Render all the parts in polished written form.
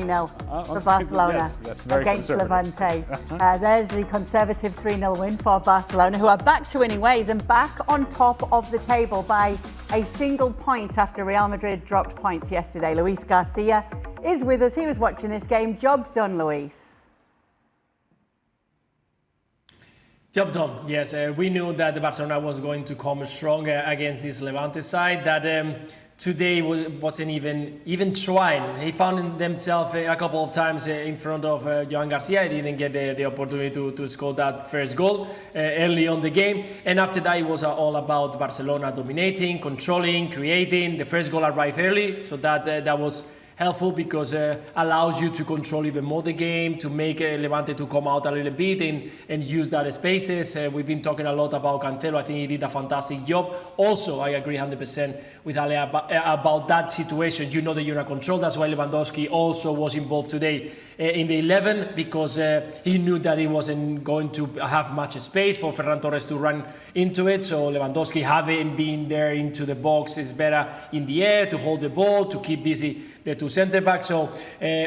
3-0 for Barcelona against Levante. There's the conservative 3-0 win for Barcelona, who are back to winning ways and back on top of the table by a single point after Real Madrid dropped points yesterday. Luis Garcia is with us. He was watching this game. Job done, Luis. Job done, yes. We knew that the Barcelona was going to come strong against this Levante side that today wasn't even trying. He found himself a couple of times in front of Joan Garcia. He didn't get the opportunity to score that first goal early on the game. And after that, it was all about Barcelona dominating, controlling, creating. The first goal arrived early, so that was helpful because allows you to control even more the game, to make Levante to come out a little bit and use that spaces. We've been talking a lot about Cancelo. I think he did a fantastic job. Also, I agree 100% with Ale about that situation. You know that you're in control. That's why Lewandowski also was involved today in the 11 because he knew that he wasn't going to have much space for Ferran Torres to run into it. So Lewandowski, having been there into the box, is better in the air to hold the ball, to keep busy the two centre backs. So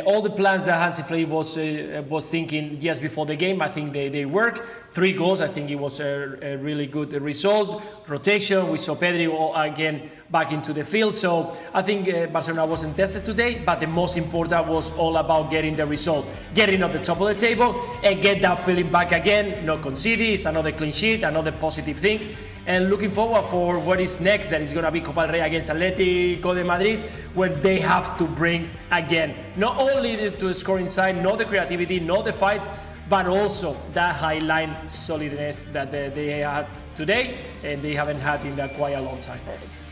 all the plans that Hansi Flick was thinking just before the game, I think they worked. 3 goals, I think it was a really good result. Rotation, we saw Pedri again back into the field. So I think Barcelona wasn't tested today, but the most important was all about getting the result, getting at the top of the table and get that feeling back again. Not conceding, it's another clean sheet, another positive thing. And looking forward for what is next. That is going to be Copa del Rey against Atletico de Madrid, where they have to bring again not only to the scoring side, not the creativity, not the fight, but also that high line solidness that they had today and they haven't had in quite a long time.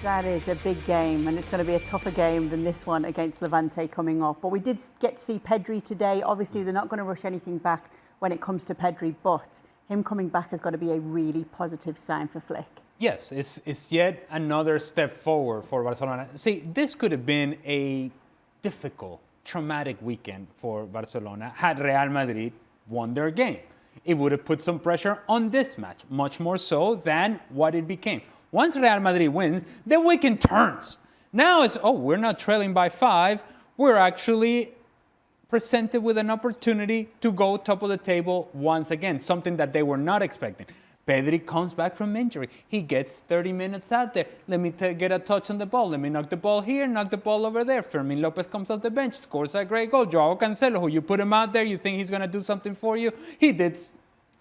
That is a big game, and it's going to be a tougher game than this one against Levante coming up. But we did get to see Pedri today. Obviously, they're not going to rush anything back when it comes to Pedri, but him coming back has got to be a really positive sign for Flick. Yes, it's yet another step forward for Barcelona. See, this could have been a difficult, traumatic weekend for Barcelona had Real Madrid won their game. It would have put some pressure on this match, much more so than what it became. Once Real Madrid wins, the weekend turns. Now it's, we're not trailing by 5. We're actually presented with an opportunity to go top of the table once again, something that they were not expecting. Pedri comes back from injury. He gets 30 minutes out there. Let me get a touch on the ball. Let me knock the ball here, knock the ball over there. Fermín López comes off the bench, scores a great goal. Joao Cancelo, who you put him out there, you think he's going to do something for you. He did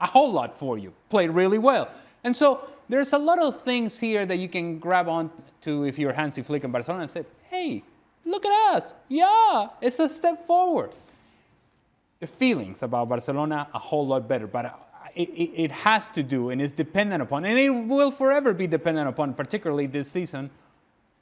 a whole lot for you, played really well. And so there's a lot of things here that you can grab on to if you're Hansi Flick in Barcelona and say, hey, look at us. Yeah, it's a step forward. The feelings about Barcelona, a whole lot better. But it has to do and is dependent upon, and it will forever be dependent upon, particularly this season,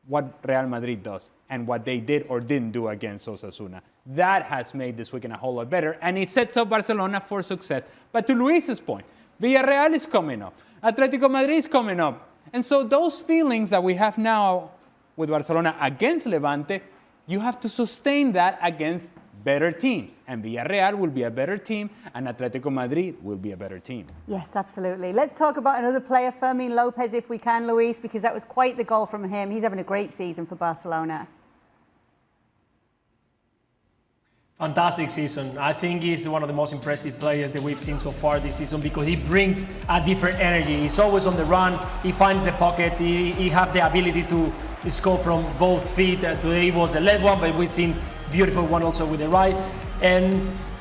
what Real Madrid does and what they did or didn't do against Osasuna. That has made this weekend a whole lot better, and it sets up Barcelona for success. But to Luis's point, Villarreal is coming up. Atletico Madrid is coming up. And so those feelings that we have now with Barcelona against Levante, you have to sustain that against better teams. And Villarreal will be a better team, and Atletico Madrid will be a better team. Yes, absolutely. Let's talk about another player, Fermín López, if we can, Luis, because that was quite the goal from him. He's having a great season for Barcelona. Fantastic season. I think he's one of the most impressive players that we've seen so far this season because he brings a different energy. He's always on the run. He finds the pockets. He has the ability to score from both feet. Today was the left one, but we've seen beautiful one also with the right. And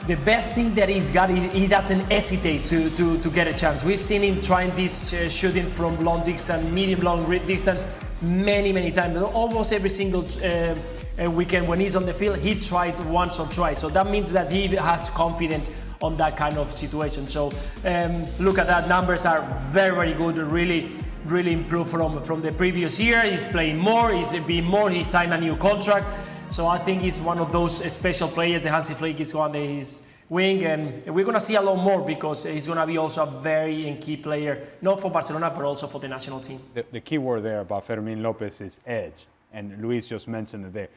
the best thing that he's got, he doesn't hesitate to get a chance. We've seen him trying this shooting from long distance, medium long distance many times. Almost every single weekend when he's on the field, he tried once or twice. So that means that he has confidence on that kind of situation. So look at that, numbers are very good, really improved from the previous year. He's playing more, he's being more, he signed a new contract. So I think he's one of those special players that Hansi Flick is on his wing, and we're going to see a lot more because he's going to be also a very key player, not for Barcelona, but also for the national team. The key word there about Fermín López is edge, and Luis just mentioned it there.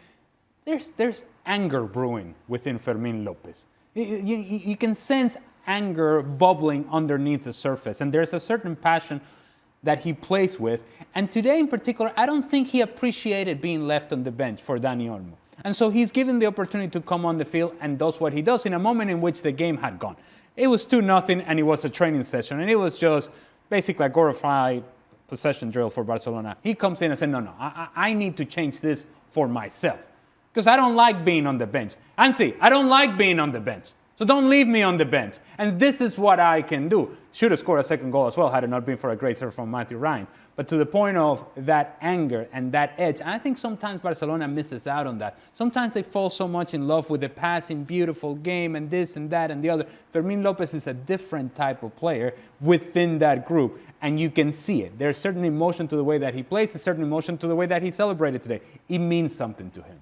There's anger brewing within Fermín López. You can sense anger bubbling underneath the surface, and there's a certain passion that he plays with. And today in particular, I don't think he appreciated being left on the bench for Dani Olmo. And so he's given the opportunity to come on the field and does what he does in a moment in which the game had gone. It was 2-0 and it was a training session and it was just basically a glorified possession drill for Barcelona. He comes in and says, no, I need to change this for myself because I don't like being on the bench. Ansi, I don't like being on the bench. So don't leave me on the bench. And this is what I can do. Should have scored a second goal as well had it not been for a great serve from Matthew Ryan. But to the point of that anger and that edge, I think sometimes Barcelona misses out on that. Sometimes they fall so much in love with the passing, beautiful game and this and that and the other. Fermín López is a different type of player within that group. And you can see it. There's certain emotion to the way that he plays, a certain emotion to the way that he celebrated today. It means something to him.